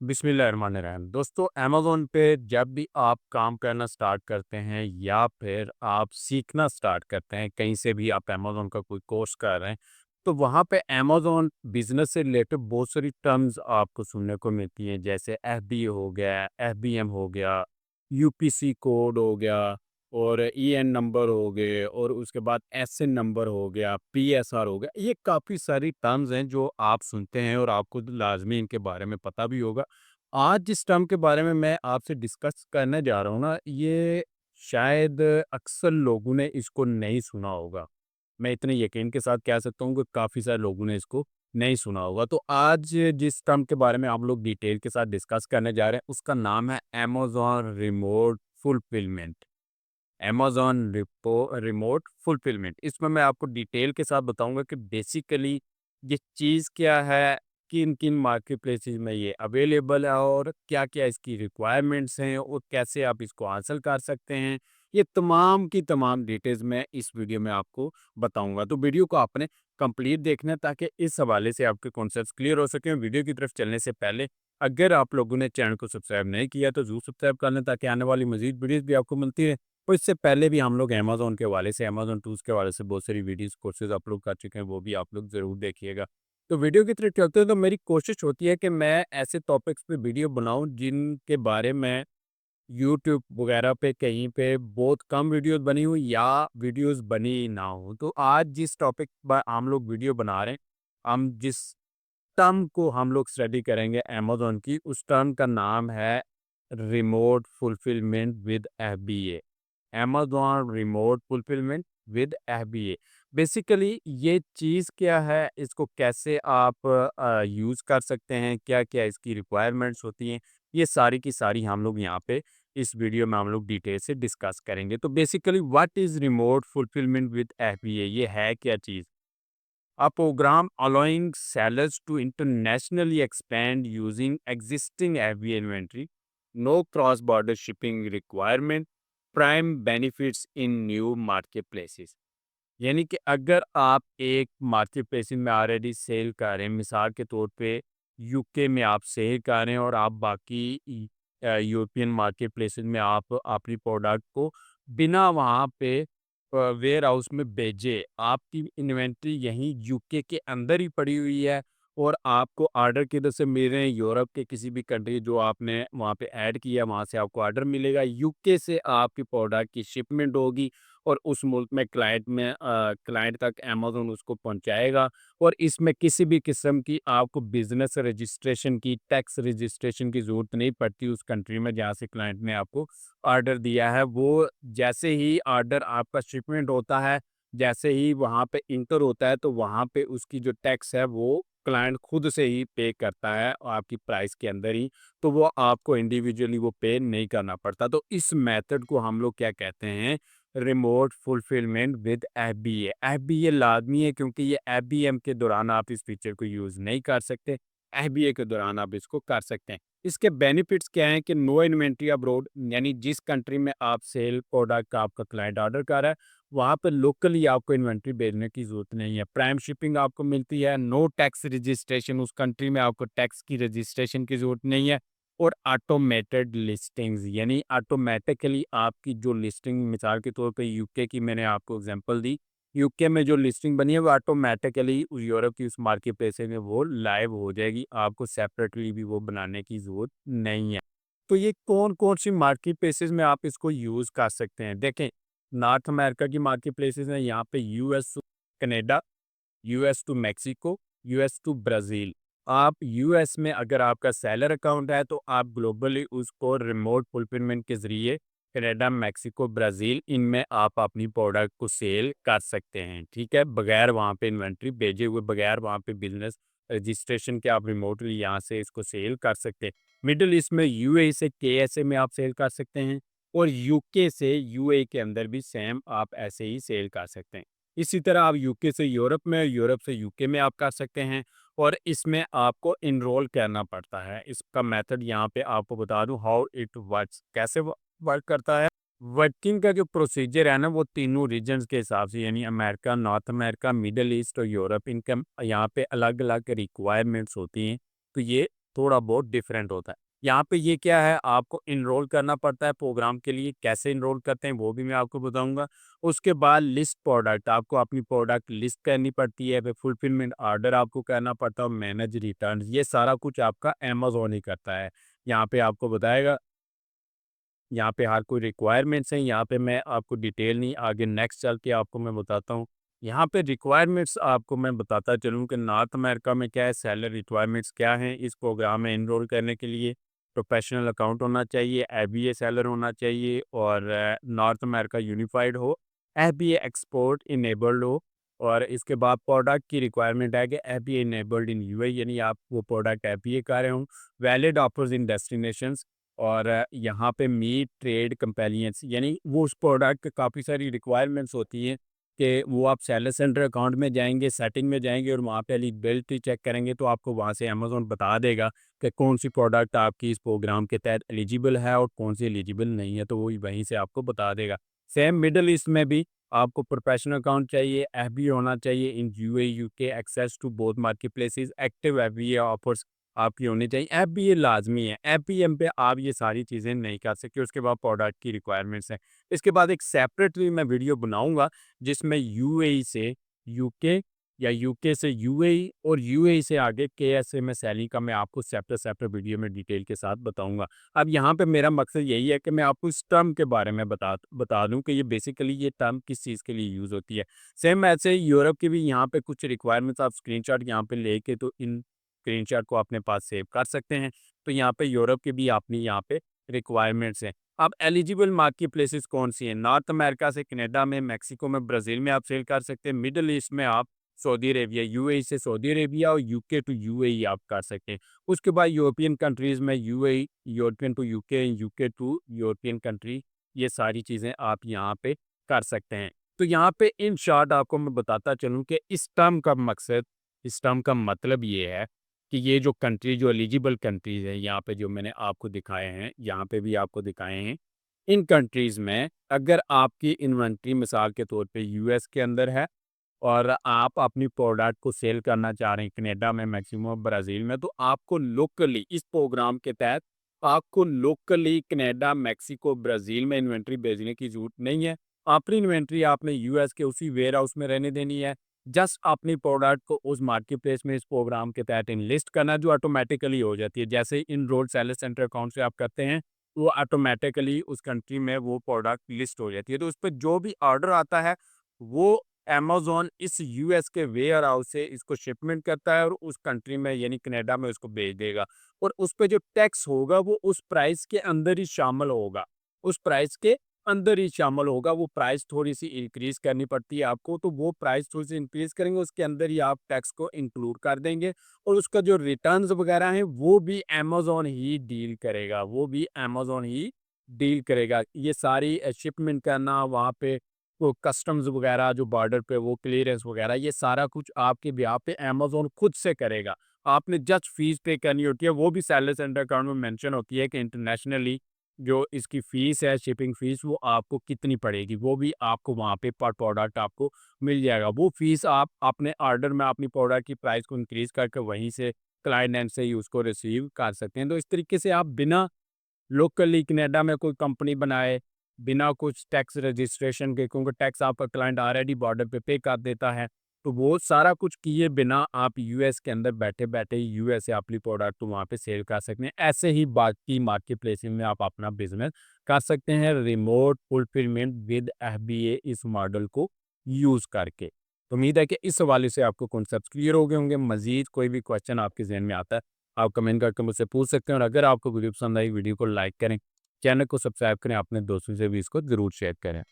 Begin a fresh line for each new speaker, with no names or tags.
बिस्मिल्लाहिर्रहमानिर्रहीम। दोस्तों, अमेज़न पे जब भी आप काम करना स्टार्ट करते हैं या फिर आप सीखना स्टार्ट करते हैं, कहीं से भी आप अमेज़न का कोई कोर्स कर रहे हैं, तो वहाँ पे अमेज़न बिज़नेस से रिलेटेड बहुत सारी टर्म्स आपको सुनने को मिलती हैं, जैसे एफबीए हो गया, एफबीएम हो गया, यूपीसी कोड हो गया और ईएन नंबर हो गए और उसके बाद एसएन नंबर हो गया, पीएसआर हो गया। ये काफ़ी सारी टर्म्स हैं जो आप सुनते हैं और आपको लाज़मी इनके बारे में पता भी होगा। आज जिस टर्म के बारे में मैं आपसे डिस्कस करने जा रहा हूँ ना, ये शायद अक्सर लोगों ने इसको नहीं सुना होगा। मैं इतने यकीन के साथ कह सकता हूँ कि काफ़ी सारे लोगों ने इसको नहीं सुना होगा। तो आज जिस टर्म के बारे में हम लोग डिटेल के साथ डिस्कस करने जा रहे हैं, उसका नाम है Amazon remote fulfilment. Amazon remote fulfilment. इसमें मैं आपको डिटेल के साथ बताऊँगा कि बेसिकली ये चीज़ क्या है, किन-किन मार्केटप्लेसेस में ये अवेलेबल है और क्या-क्या इसकी रिक्वायरमेंट्स हैं और कैसे आप इसको हासिल कर सकते हैं। ये तमाम की तमाम डिटेल्स मैं इस वीडियो में आपको बताऊँगा। तो वीडियो को आपने कंप्लीट देखना है ताकि इस हवाले से आपके कॉन्सेप्ट्स क्लियर हो सकें। वीडियो की तरफ चलने से पहले अगर आप लोगों ने चैनल को सब्सक्राइब नहीं किया तो ज़रूर सब्सक्राइब कर लें ताकि आने वाली मज़ीद वीडियोज़ भी आपको मिलती रहे। और इससे पहले भी हम लोग अमेज़न के हवाले से, अमेज़न टूल्स के हवाले से बहुत सारी वीडियोज़, कोर्सेज़ अपलोड कर चुके हैं, वो भी आप लोग ज़रूर देखिएगा। तो वीडियो की तरफ चलते हैं तो मेरी कोशिश होती है कि मैं ऐसे टॉपिक्स पे वीडियो बनाऊँ जिनके बारे में यूट्यूब वगैरह पे कहीं पे बहुत कम वीडियोज़ बनी हो या वीडियोज़ बनी ही ना हो। तो आज जिस टॉपिक पर हम लोग वीडियो बना रहे हैं, हम जिस टर्म को हम लोग स्टडी करेंगे अमेज़न की, उस टर्म का नाम है remote fulfilment with FBA. Amazon remote fulfilment with FBA. Basically ये चीज़ क्या है, इसको कैसे आप यूज़ कर सकते हैं, क्या-क्या इसकी रिक्वायरमेंट्स होती हैं, ये सारी की सारी हम लोग यहाँ पे इस वीडियो में हम लोग डिटेल से डिस्कस करेंगे। तो basically what is remote fulfilment with FBA, ये है क्या चीज़? A program allowing sellers to internationally expand using existing FBA inventory, no cross-border shipping requirement, prime benefits in new marketplaces। यानी कि अगर आप एक मार्केट प्लेसिस में ऑलरेडी सेल कर रहे हैं, मिसाल के तौर पे यूके में आप सेल कर रहे हैं और आप बाकी यूरोपियन मार्केट प्लेसिस में आप अपनी प्रोडक्ट को बिना वहाँ पे वेयर हाउस में भेजे, आपकी इन्वेंट्री यहीं यूके के अंदर ही पड़ी हुई है और आपको ऑर्डर किधर से मिल रहे हैं, यूरोप के किसी भी कंट्री जो आपने वहाँ पे ऐड किया, वहाँ से आपको ऑर्डर मिलेगा। यूके से आपकी प्रोडक्ट की शिपमेंट होगी और उस मुल्क में क्लाइंट तक अमेज़न उसको पहुंचाएगा और इसमें किसी भी किस्म की आपको बिज़नेस रजिस्ट्रेशन की, टैक्स रजिस्ट्रेशन की ज़रूरत नहीं पड़ती उस कंट्री में जहाँ से क्लाइंट ने आपको ऑर्डर दिया है। वो जैसे ही ऑर्डर आपका शिपमेंट होता है, जैसे ही वहाँ पे इंटर होता है, तो वहाँ पे उसकी जो टैक्स है वो क्लाइंट खुद से ही पे करता है और आपकी प्राइस के अंदर ही, तो वो आपको इंडिविजुअली वो पे नहीं करना पड़ता। तो इस मेथड को हम लोग क्या कहते हैं, remote fulfilment with FBA. FBA लाज़मी है क्योंकि ये एफबीएम के दौरान आप इस फीचर को यूज़ नहीं कर सकते, एफबीए के दौरान आप इसको कर सकते हैं। इसके बेनिफिट्स क्या हैं कि नो इन्वेंट्री अब्रॉड, यानी जिस कंट्री में आप सेल प्रोडक्ट का आपका क्लाइंट ऑर्डर कर रहा है, वहाँ पे लोकली आपको इन्वेंट्री भेजने की ज़रूरत नहीं है। प्राइम शिपिंग आपको मिलती है, नो टैक्स रजिस्ट्रेशन, उस कंट्री में आपको टैक्स की रजिस्ट्रेशन की ज़रूरत नहीं है और ऑटोमेटेड लिस्टिंग्स, यानी ऑटोमेटिकली आपकी जो लिस्टिंग, मिसाल के तौर पे यूके की मैंने आपको एग्जांपल दी, यूके में जो लिस्टिंग बनी है वो ऑटोमेटिकली उस यूरोप की उस मार्केट प्लेस में वो लाइव हो जाएगी, आपको सेपरेटली भी वो बनाने की ज़रूरत नहीं है। तो ये कौन-कौन सी मार्केट प्लेसेस में आप इसको यूज़ कर सकते हैं? देखें, नॉर्थ अमेरिका की मार्केट प्लेसेस हैं, यहाँ पे US to Canada, US to Mexico, US to Brazil. आप यूएस में अगर आपका सेलर अकाउंट है तो आप ग्लोबली उसको रिमोट फुलफिलमेंट के ज़रिए कनाडा, मेक्सिको, ब्राज़ील, इनमें आप अपनी प्रोडक्ट को सेल कर सकते हैं, ठीक है? बगैर वहाँ पे इन्वेंट्री भेजे हुए, बगैर वहाँ पे बिज़नेस रजिस्ट्रेशन के आप रिमोटली यहाँ से इसको सेल कर सकते हैं। मिडल ईस्ट में यूएई से केएसए में आप सेल कर सकते हैं और यूके से यूएई के अंदर भी सेम आप ऐसे ही सेल कर सकते हैं। इसी तरह आप यूके से यूरोप में, यूरोप से यूके में आप कर सकते हैं और इसमें आपको इनरोल करना पड़ता है। इसका मेथड यहाँ पे आपको बता दूँ हाउ इट वर्क्स, कैसे वर्क करता है। वर्किंग का जो प्रोसीजर है ना, वो तीनों रीजन्स के हिसाब से, यानी America, north America, middle east और यूरोप, इनका यहाँ पे अलग-अलग रिक्वायरमेंट्स होती हैं। तो ये थोड़ा बहुत डिफरेंट होता है। यहाँ पे ये क्या है, आपको इनरोल करना पड़ता है प्रोग्राम के लिए, कैसे इनरोल करते हैं वो भी मैं आपको बताऊँगा। उसके बाद लिस्ट प्रोडक्ट, आपको अपनी प्रोडक्ट लिस्ट करनी पड़ती है, फिर फुलफिलमेंट ऑर्डर आपको करना पड़ता है, मैनेज रिटर्न, ये सारा कुछ आपका अमेज़न ही करता है। यहाँ पे आपको बताएगा, यहाँ पे हर कोई रिक्वायरमेंट्स हैं, यहाँ पे मैं आपको डिटेल नहीं, आगे नेक्स्ट चल के आपको मैं बताता हूँ। यहाँ पे रिक्वायरमेंट्स आपको मैं बताता चलूँ कि नॉर्थ अमेरिका में क्या है, सैलरी रिक्वायरमेंट्स क्या हैं इस प्रोग्राम में एनरोल करने के लिए। प्रोफेशनल अकाउंट होना चाहिए, एफबीए सेलर होना चाहिए और नॉर्थ अमेरिका यूनिफाइड हो, एफबीए एक्सपोर्ट इनेबल्ड हो। और इसके बाद प्रोडक्ट की रिक्वायरमेंट है कि एफबीए इनेबल्ड इन यूएई, यानी आप वो प्रोडक्ट एफबीए कर रहे हो, वैलिड ऑफर्स इन डेस्टिनेशंस। और यहाँ पे मीट ट्रेड कंपेलियंस, यानी वो उस प्रोडक्ट की काफ़ी सारी रिक्वायरमेंट्स होती हैं कि वो आप सेलर सेंटर अकाउंट में जाएंगे, सेटिंग में जाएंगे और वहाँ पे एलिजिबिलिटी चेक करेंगे, तो आपको वहाँ से अमेज़न बता देगा कि कौन सी प्रोडक्ट आपकी इस प्रोग्राम के तहत एलिजिबल है और कौन सी एलिजिबल नहीं है, तो वो वहीं से आपको बता देगा। सेम मिडल ईस्ट में भी आपको प्रोफेशनल अकाउंट चाहिए, एफबी होना चाहिए in UAE UK, access to both market places, active FBA offers आपकी होनी चाहिए। एफबीए लाज़मी है, एफबीएम पे आप ये सारी चीज़ें नहीं कर सकते। उसके बाद प्रोडक्ट की रिक्वायरमेंट्स हैं। इसके बाद एक सेपरेटली मैं वीडियो बनाऊँगा जिसमें यूएई से यूके या यूके से यूएई और यूएई से आगे केएसए में सेलिंग का मैं आपको सेपरेट सेपरेट वीडियो में डिटेल के साथ बताऊँगा। अब यहाँ पे मेरा मकसद यही है कि मैं आपको इस टर्म के बारे में बता दूँ कि ये बेसिकली ये टर्म किस चीज़ के लिए यूज़ होती है। सेम ऐसे यूरोप की भी यहाँ पे कुछ रिक्वायरमेंट्स आप स्क्रीनशॉट यहाँ पे लेके तो इन स्क्रीनशॉट को अपने पास सेव कर सकते हैं। तो यहाँ पे यूरोप की भी अपनी यहाँ पे रिक्वायरमेंट्स हैं। अब एलिजिबल मार्केट प्लेसेस कौन सी हैं? नॉर्थ अमेरिका से कनाडा में, मेक्सिको में, ब्राज़ील में आप सेल कर सकते हैं। मिडल ईस्ट में आप सऊदी अरेबिया, यूएई से सऊदी अरेबिया और यूके टू यूएई आप कर सकते हैं। उसके बाद यूरोपियन कंट्रीज़ में UAE, European to UK, UK to European country, ये सारी चीज़ें आप यहाँ पे कर सकते हैं। तो यहाँ पे इन शॉर्ट आपको मैं बताता चलूँ कि इस टर्म का मकसद, इस टर्म का मतलब ये है कि ये जो कंट्री, जो एलिजिबल कंट्रीज़ हैं, यहाँ पे जो मैंने आपको दिखाए हैं, यहाँ पे भी आपको दिखाए हैं, इन कंट्रीज़ में अगर आपकी इन्वेंट्री मिसाल के तौर पे यूएस के अंदर है और आप अपनी प्रोडक्ट को सेल करना चाह रहे हैं कनाडा में, मैक्सिमम ब्राज़ील में, तो आपको लोकली इस प्रोग्राम के तहत आपको लोकली कनाडा, मेक्सिको, ब्राज़ील में इन्वेंट्री भेजने की ज़रूरत नहीं है। अपनी इन्वेंट्री आपने यूएस के उसी वेयरहाउस में रहने देनी है। जस्ट अपनी प्रोडक्ट को उस मार्केट प्लेस में इस प्रोग्राम के तहत इनलिस्ट करना, जो ऑटोमेटिकली हो जाती है। जैसे ही इनरोल सेलर सेंटर अकाउंट से आप करते हैं, वो ऑटोमेटिकली उस कंट्री में वो प्रोडक्ट लिस्ट हो जाती है। तो उस पे जो भी ऑर्डर आता है, वो अमेज़न इस यूएस के वेयर हाउस से इसको शिपमेंट करता है और उस कंट्री में यानी कनाडा में उसको भेज देगा। और उस पे जो टैक्स होगा वो उस प्राइस के अंदर ही शामिल होगा। उस प्राइस के अंदर ही शामिल होगा। वो प्राइस थोड़ी-सी इंक्रीज़ करनी पड़ती है आपको, तो वो प्राइस थोड़ी-सी इंक्रीज़ करेंगे, उसके अंदर ही आप टैक्स को इंक्लूड कर देंगे और उसका जो रिटर्न्स वगैरह हैं, वो भी अमेज़न ही डील करेगा, वो भी अमेज़न ही डील करेगा। ये सारी शिपमेंट करना, वहाँ पे वो कस्टम्स वगैरह जो बॉर्डर पे वो क्लीयरेंस वगैरह, ये सारा कुछ आपके बिहाफ़ पे अमेज़न खुद से करेगा। आपने जस्ट फ़ीस पे करनी होती है, वो भी सेलर सेंटर अकाउंट में मेंशन होती है कि इंटरनेशनली जो इसकी फ़ीस है, शिपिंग फ़ीस, वो आपको कितनी पड़ेगी, वो भी आपको वहाँ पे पर प्रोडक्ट आपको मिल जाएगा। वो फ़ीस आप अपने ऑर्डर में अपनी प्रोडक्ट की प्राइस को इंक्रीज़ करके वहीं से क्लाइंट एंड से ही उसको रिसीव कर सकते हैं। तो इस तरीके से आप बिना लोकली कनाडा में कोई कंपनी बनाए, बिना कुछ टैक्स रजिस्ट्रेशन के, क्योंकि टैक्स आपका क्लाइंट ऑलरेडी बॉर्डर पे कर देता है, तो वो सारा कुछ किए बिना आप यूएस के अंदर बैठे-बैठे ही यूएस से अपनी प्रोडक्ट को वहाँ पे सेल कर सकते हैं। ऐसे ही बाकी मार्केट प्लेसेस में आप अपना बिज़नेस कर सकते हैं, रिमोट फुलफिलमेंट विद एफबीए इस मॉडल को यूज़ करके। तो उम्मीद है कि इस हवाले से आपको कॉन्सेप्ट्स क्लियर हो गए होंगे। मज़ीद कोई भी क्वेश्चन आपके ज़हन में आता है, आप कमेंट करके मुझसे पूछ सकते हैं और अगर आपको वीडियो पसंद आई, वीडियो को लाइक करें, चैनल को सब्सक्राइब करें, अपने दोस्तों से भी इसको ज़रूर शेयर करें।